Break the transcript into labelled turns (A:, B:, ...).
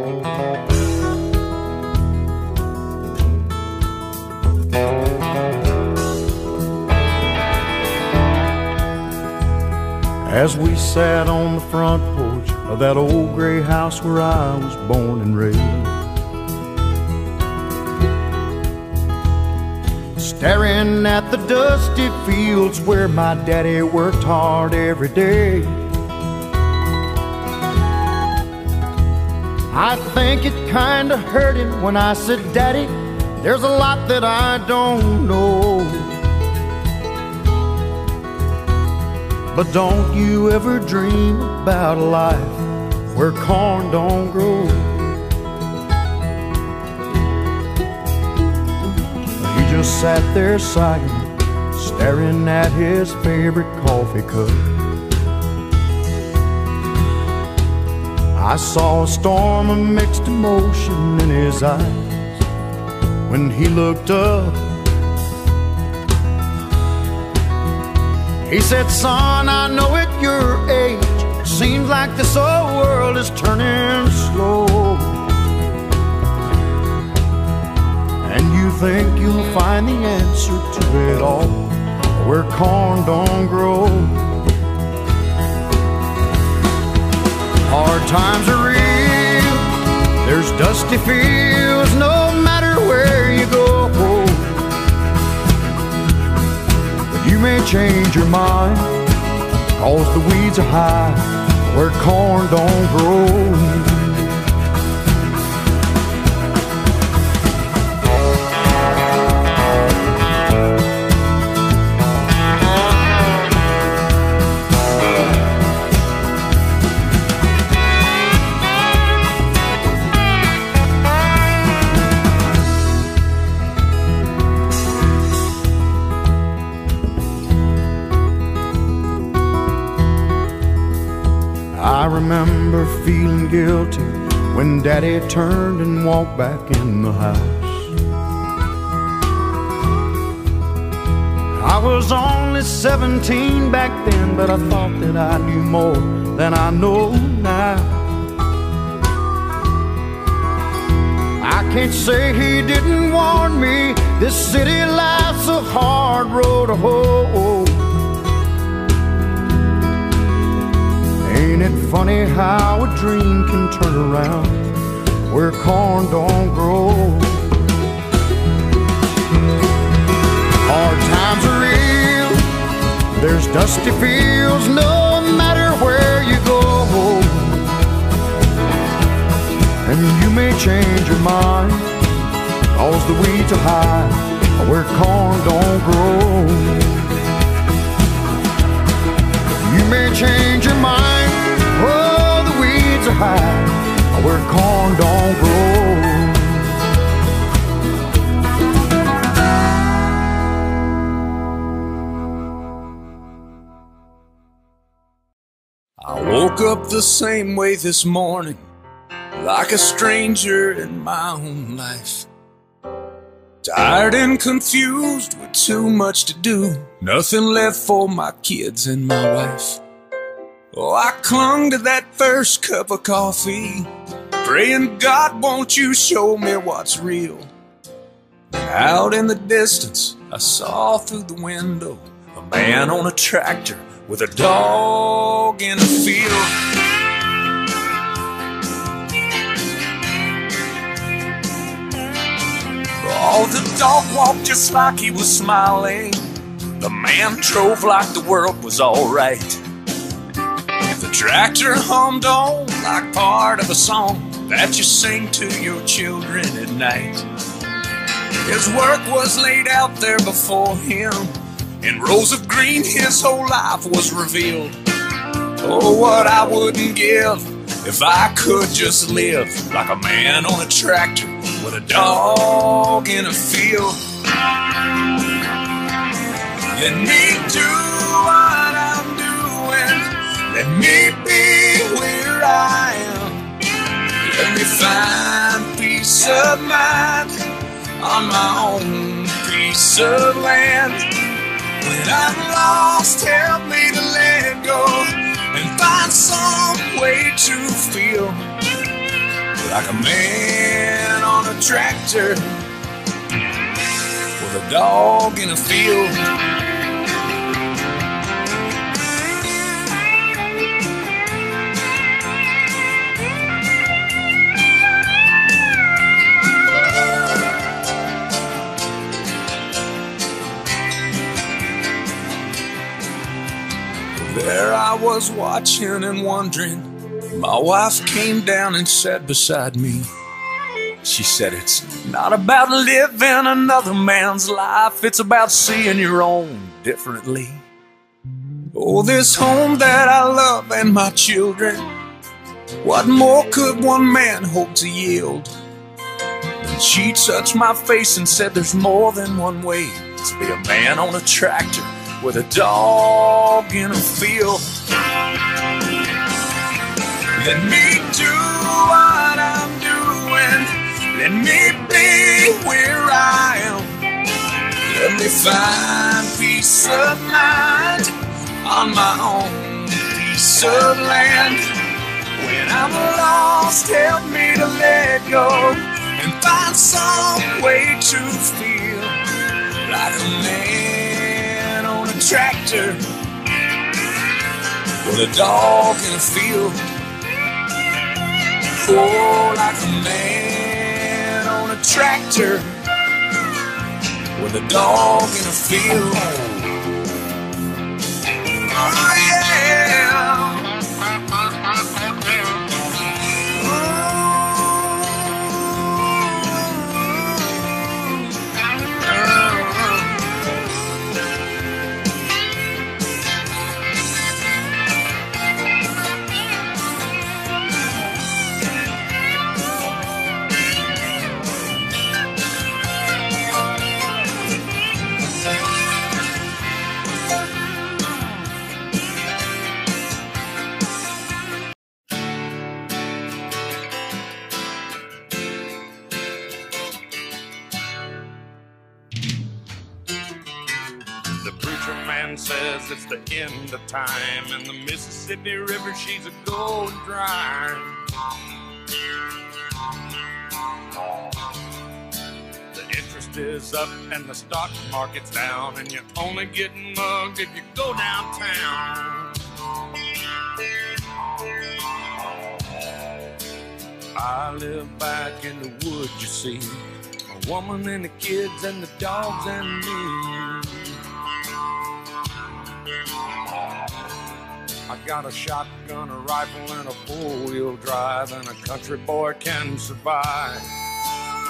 A: As we sat on the front porch of that old gray house where I was born and raised, staring at the dusty fields where my daddy worked hard every day, I think it kinda hurt him when I said, "Daddy, there's a lot that I don't know. But don't you ever dream about a life where corn don't grow." He just sat there sighing, staring at his favorite coffee cup. I saw a storm of mixed emotion in his eyes when he looked up. He said, "Son, I know at your age, seems like this whole world is turning slow, and you think you'll find the answer to it all where corn don't grow. Hard times are real, there's dusty fields no matter where you go. You may change your mind, 'cause the weeds are high where corn don't grow." I remember feeling guilty when Daddy turned and walked back in the house. I was only 17 back then, but I thought that I knew more than I know now. I can't say he didn't warn me, this city life's a hard road to hoe. Ain't it funny how a dream can turn around where corn don't grow? Hard times are real, there's dusty fields no matter where you go. And you may change your mind, 'cause the weeds are high where corn don't grow. You may change your mind, oh, the weeds are high where corn don't grow.
B: I woke up the same way this morning, like a stranger in my own life. Tired and confused with too much to do, nothing left for my kids and my wife. Oh, I clung to that first cup of coffee, praying, "God, won't you show me what's real?" Out in the distance, I saw through the window a man on a tractor with a dog in the field. Oh, the dog walked just like he was smiling. The man drove like the world was alright. The tractor hummed on like part of a song that you sing to your children at night. His work was laid out there before him. In rows of green, his whole life was revealed. Oh, what I wouldn't give if I could just live like a man on a tractor with a dog in a field. Let me do what I'm doing. Let me be where I am. Let me find peace of mind on my own piece of land. When I'm lost, help me to let go and find some way to feel like a man on a tractor with a dog in a field. There I was watching and wondering. My wife came down and sat beside me. She said, it's not about living another man's life, it's about seeing your own differently. Oh, this home that I love and my children, what more could one man hope to yield? And she touched my face and said, there's more than one way to be a man on a tractor with a dog in a field. Let me do what I'm doing. Let me be where I am. Let me find peace of mind on my own piece of land. When I'm lost, help me to let go and find some way to feel like a man on a tractor with a dog in a field. Oh, like a man on a tractor with a dog in a field. Oh, yeah.
C: Says it's the end of time, and the Mississippi River, she's a going dry. The interest is up and the stock market's down, and you're only getting mugged if you go downtown. I live back in the woods, you see, a woman and the kids and the dogs and me. I got a shotgun, a rifle, and a four-wheel drive, and a country boy can survive.